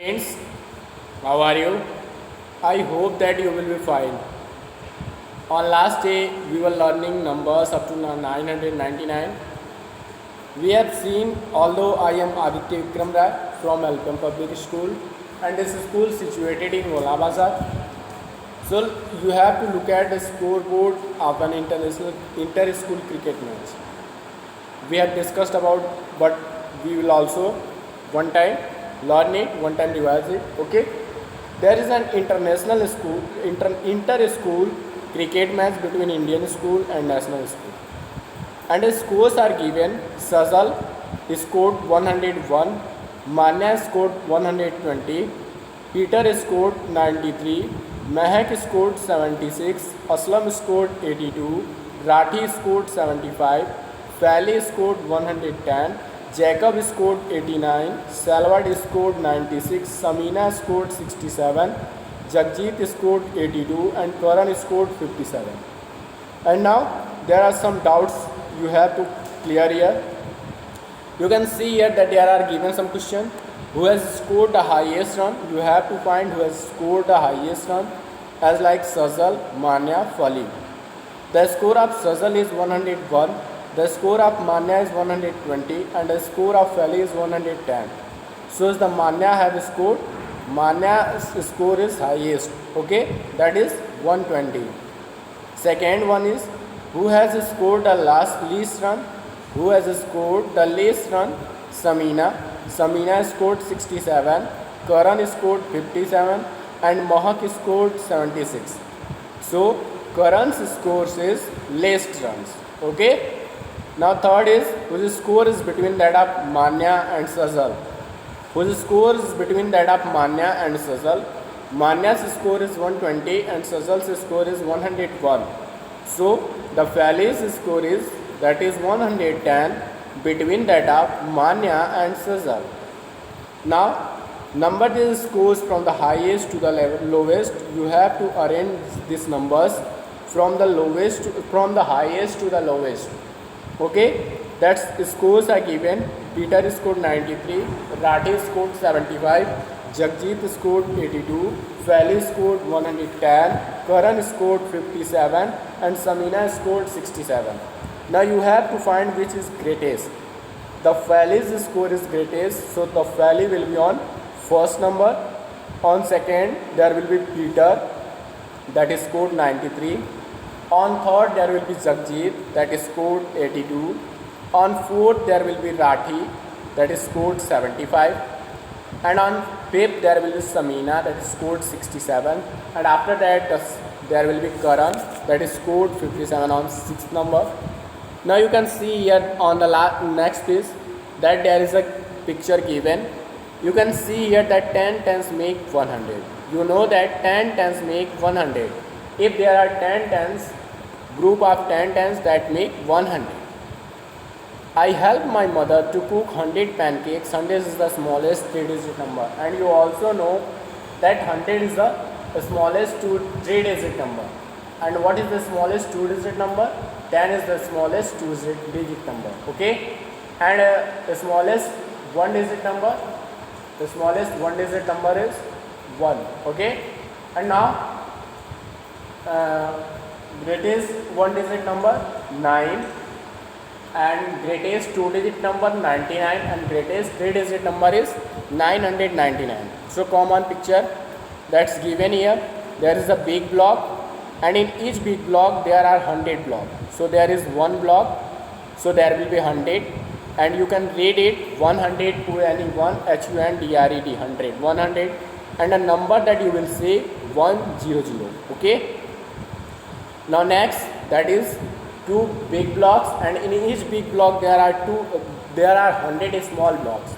Friends, how are you? I hope that you will be fine. On last day, we were learning numbers up to 999. We have seen, although I am Aditya Vikram Rai from Elcom Public School, and this school is situated in Mola Bazar. So you have to look at the scoreboard of an international inter-school cricket match. We have discussed about, but we will also one time learn it, one time revise it. Okay, there is an international school inter-school cricket match between Indian school and national school, and the scores are given. Sazal scored 101, Manya scored 120, Peter scored 93, Mehak scored 76, Aslam scored 82, Rathi scored 75, Fali scored 110, Jacob scored 89, Salwad scored 96, Samina scored 67, Jagjit scored 82, and Karan scored 57. And now there are some doubts you have to clear here. You can see here that there are given some question. Who has scored the highest run? You have to find who has scored the highest run, as like Sazal, Manya, Fali. The score of Sazal is 101, the score of Manya is 120, and the score of Fali is 110. So the Manya have scored, Manya's score is highest, okay, that is 120. Second one is who has scored the least run? Who has scored the least run? Samina. Samina scored 67, Karan scored 57, and Mahak scored 76. So Karan's scores is least runs. Okay. Now third is whose score is between that of Manya and Sazal. Whose score is between that of Manya and Sazal. Manya's score is 120 and Sazal's score is 101. So the Fali's score is, that is 110 between that of Manya and Sazal. Now number these scores from the highest to the lowest. You have to arrange these numbers from the highest to the lowest. Okay, that's scores are given. Peter scored 93, Rathi scored 75, Jagjit scored 82, Fali scored 110, Karan scored 57, and Samina scored 67. Now you have to find which is greatest. The Fali's score is greatest, so the Fali will be on first number. On second there will be Peter, that is scored 93. On third there will be Jagjit, that is scored 82. On fourth there will be Rathi, that is scored 75. And on fifth there will be Samina, that is scored 67. And after that there will be Karan, that is scored 57 on sixth number. Now you can see here on the next page that there is a picture given. You can see here that 10 tens make 100. You know that 10 tens make 100. If there are 10 tens, group of 10 tens that make 100. I helped my mother to cook 100 pancakes. 100 is the smallest 3-digit number, and you also know that 100 is the smallest 3-digit number. And what is the smallest 2-digit number? 10 is the smallest 2-digit number. Okay, and the smallest 1-digit number, the smallest 1-digit number is 1. Okay, and now greatest 1-digit number 9, and greatest 2-digit number 99, and greatest 3-digit number is 999. So common picture that's given here. There is a big block, and in each big block there are 100 blocks. So there is one block, so there will be 100, and you can read it 100 to anyone, HUNDRED, 100, 100, and a number that you will say 100. Okay. Now next, that is two big blocks, and in each big block there are 100 small blocks.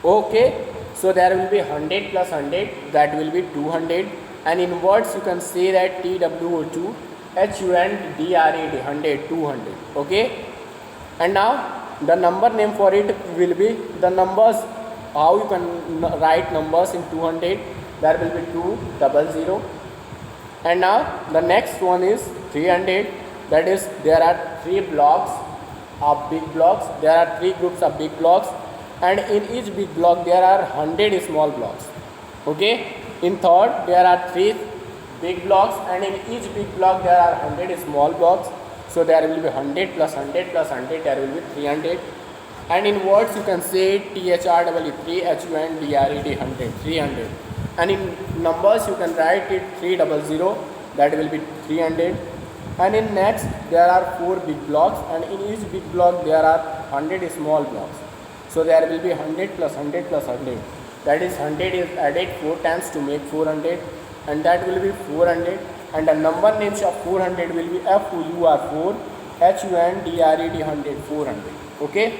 Okay, so there will be 100 plus 100, that will be 200, and in words you can say that TWO2 HUNDRED, 100, 200. Okay, and now the number name for it will be the numbers. How you can write numbers in 200? There will be 200. And now the next one is 300. That is, there are 3 blocks of big blocks. There are 3 groups of big blocks, and in each big block there are 100 small blocks. Okay. In third, there are 3 big blocks, and in each big block there are 100 small blocks. So there will be 100 plus 100 plus 100, there will be 300. And in words you can say THREE 3HUNDRED 100, 300. And in numbers you can write it 300, that will be 300. And in next there are 4 big blocks, and in each big block there are 100 small blocks. So there will be 100 plus 100 plus 100. That is 100 is added 4 times to make 400, and that will be 400. And the number names of 400 will be FUR4, HUNDRED 100, 400. Okay.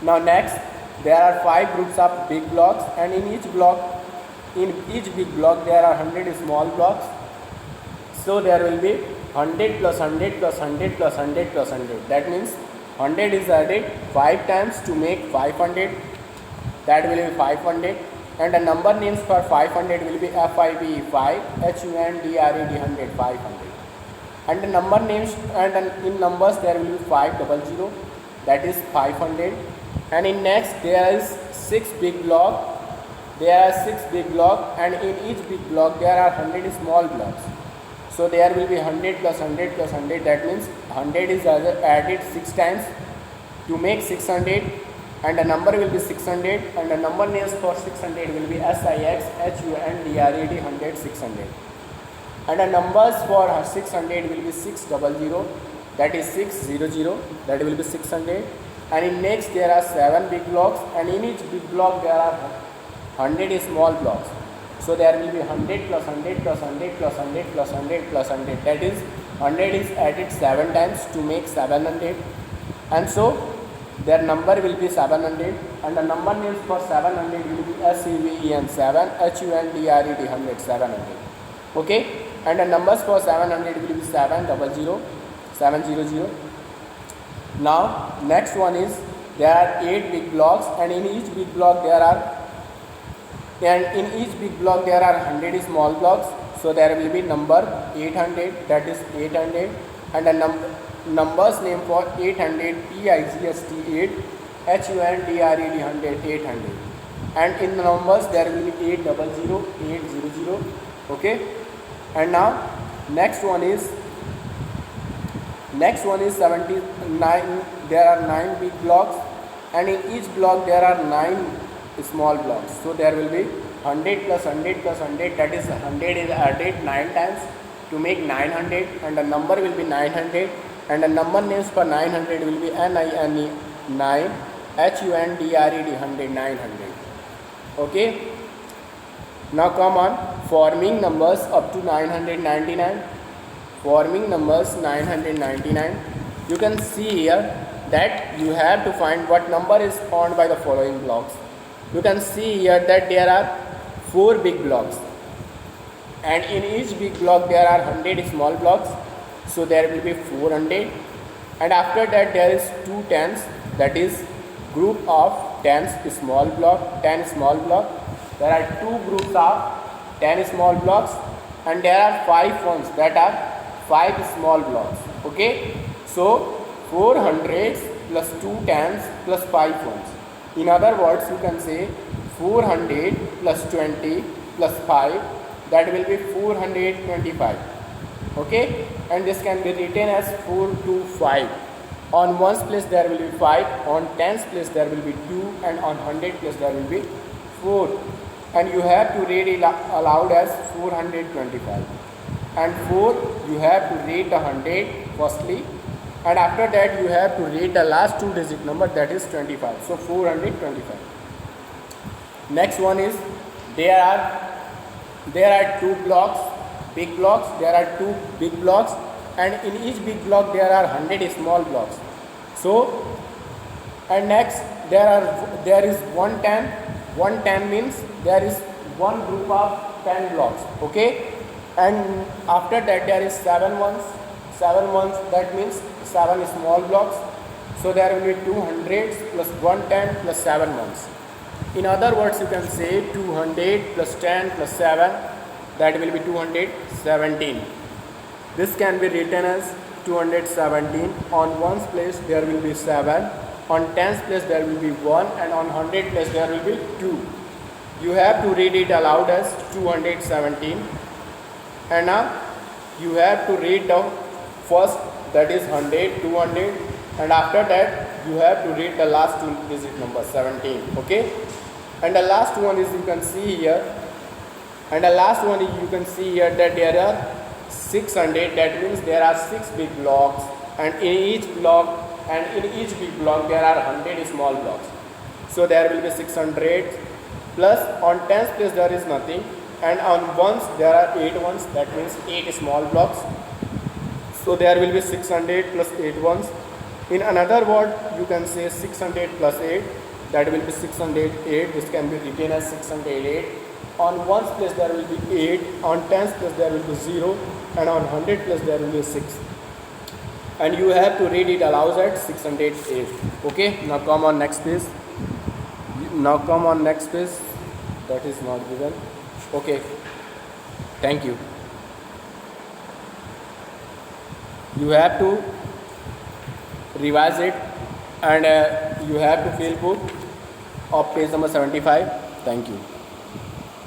Now next, there are 5 groups of big blocks, and in each big block there are 100 small blocks. So there will be 100 plus 100 plus 100 plus 100 plus 100. That means 100 is added 5 times to make 500. That will be 500. And the number names for 500 will be FIVE 5, HUNDRED 100, 500. And the number names, and in numbers there will be 500, that is 500. And in next there is 6 big block. There are 6 big block, and in each big block there are 100 small blocks. So there will be 100 plus 100 plus 100. That means 100 is added 6 times to make 600, and the number will be 600. And the number names for 600 will be SIX HUNDRED 100, 600. And the numbers for 600 will be 600, that is 600, that will be 600. And in next there are 7 big blocks, and in each big block there are 100 small blocks. So there will be 100 plus 100 plus 100 plus 100 plus 100 plus 100. That is 100 is added 7 times to make 700, and so their number will be 700. And the number names for 700 will be SEVEN 7, HUNDRED 100, 700. Okay. And the numbers for 700 will be 700, 700. Now next one is, there are 8 big blocks, and in each big block there are 100 small blocks. So there will be number 800, that is 800. And the numbers name for 800 PIGST 8, HUNDRED 100, 800. And in the numbers there will be 800, 800. Okay. And now next one is 79. There are 9 big blocks, and in each block there are 9 small blocks. So there will be 100 plus 100 plus 100, that is 100 is added 9 times to make 900, and the number will be 900. And the number names for 900 will be NINE 9, HUNDRED 100, 900. Okay. Now come on, forming numbers up to 999. Forming numbers 999. You can see here that you have to find what number is formed by the following blocks. You can see here that there are 4 big blocks, and in each big block there are 100 small blocks. So there will be 400. And after that there is 2 tens, that is group of 10 small block, 10 small block. There are 2 groups of 10 small blocks, and there are 5 ones, that are 5 small blocks. Okay. So 400 plus 2 tens plus 5 ones. In other words, you can say 400 plus 20 plus 5, that will be 425. Okay. And this can be written as 425. On ones place there will be 5, on tens place there will be 2, and on 100 place there will be 4. And you have to read it aloud as 425. And 4 you have to read the 100 firstly, and after that you have to read the last 2 digit number, that is 25. So 425. Next one is, there are 2 blocks, big blocks. There are 2 big blocks, and in each big block there are 100 small blocks. So, and next there is 110. 110 means there is one group of 10 blocks. Okay. And after that there is 7 ones. 7 ones, that means 7 small blocks. So there will be 200 plus 110 plus 7 ones. In other words, you can say 200 plus 10 plus 7, that will be 217. This can be written as 217. On ones place there will be 7, on tens place there will be 1, and on 100 place there will be 2. you have to read it aloud as 217, and now you have to read the first, that is 100, 200, and after that you have to read the last two digit number 17. Okay, and the last one is you can see here, and the last one is you can see here that there are 600. That means there are 6 big blocks, and in each big block there are 100 small blocks. So there will be 600 plus on tens place there is nothing, and on ones there are 8 ones. That means 8 small blocks. So there will be 600 plus 8 ones. In another word, you can say 600 plus 8. That will be 608. This can be written as 608. On ones place there will be 8. On tens place there will be 0. And on 100 place there will be 6. And you have to read it aloud at 608. Okay. Now come on next page. That is not given. Okay. Thank you. You have to revise it, and you have to fill book of page number 75. Thank you.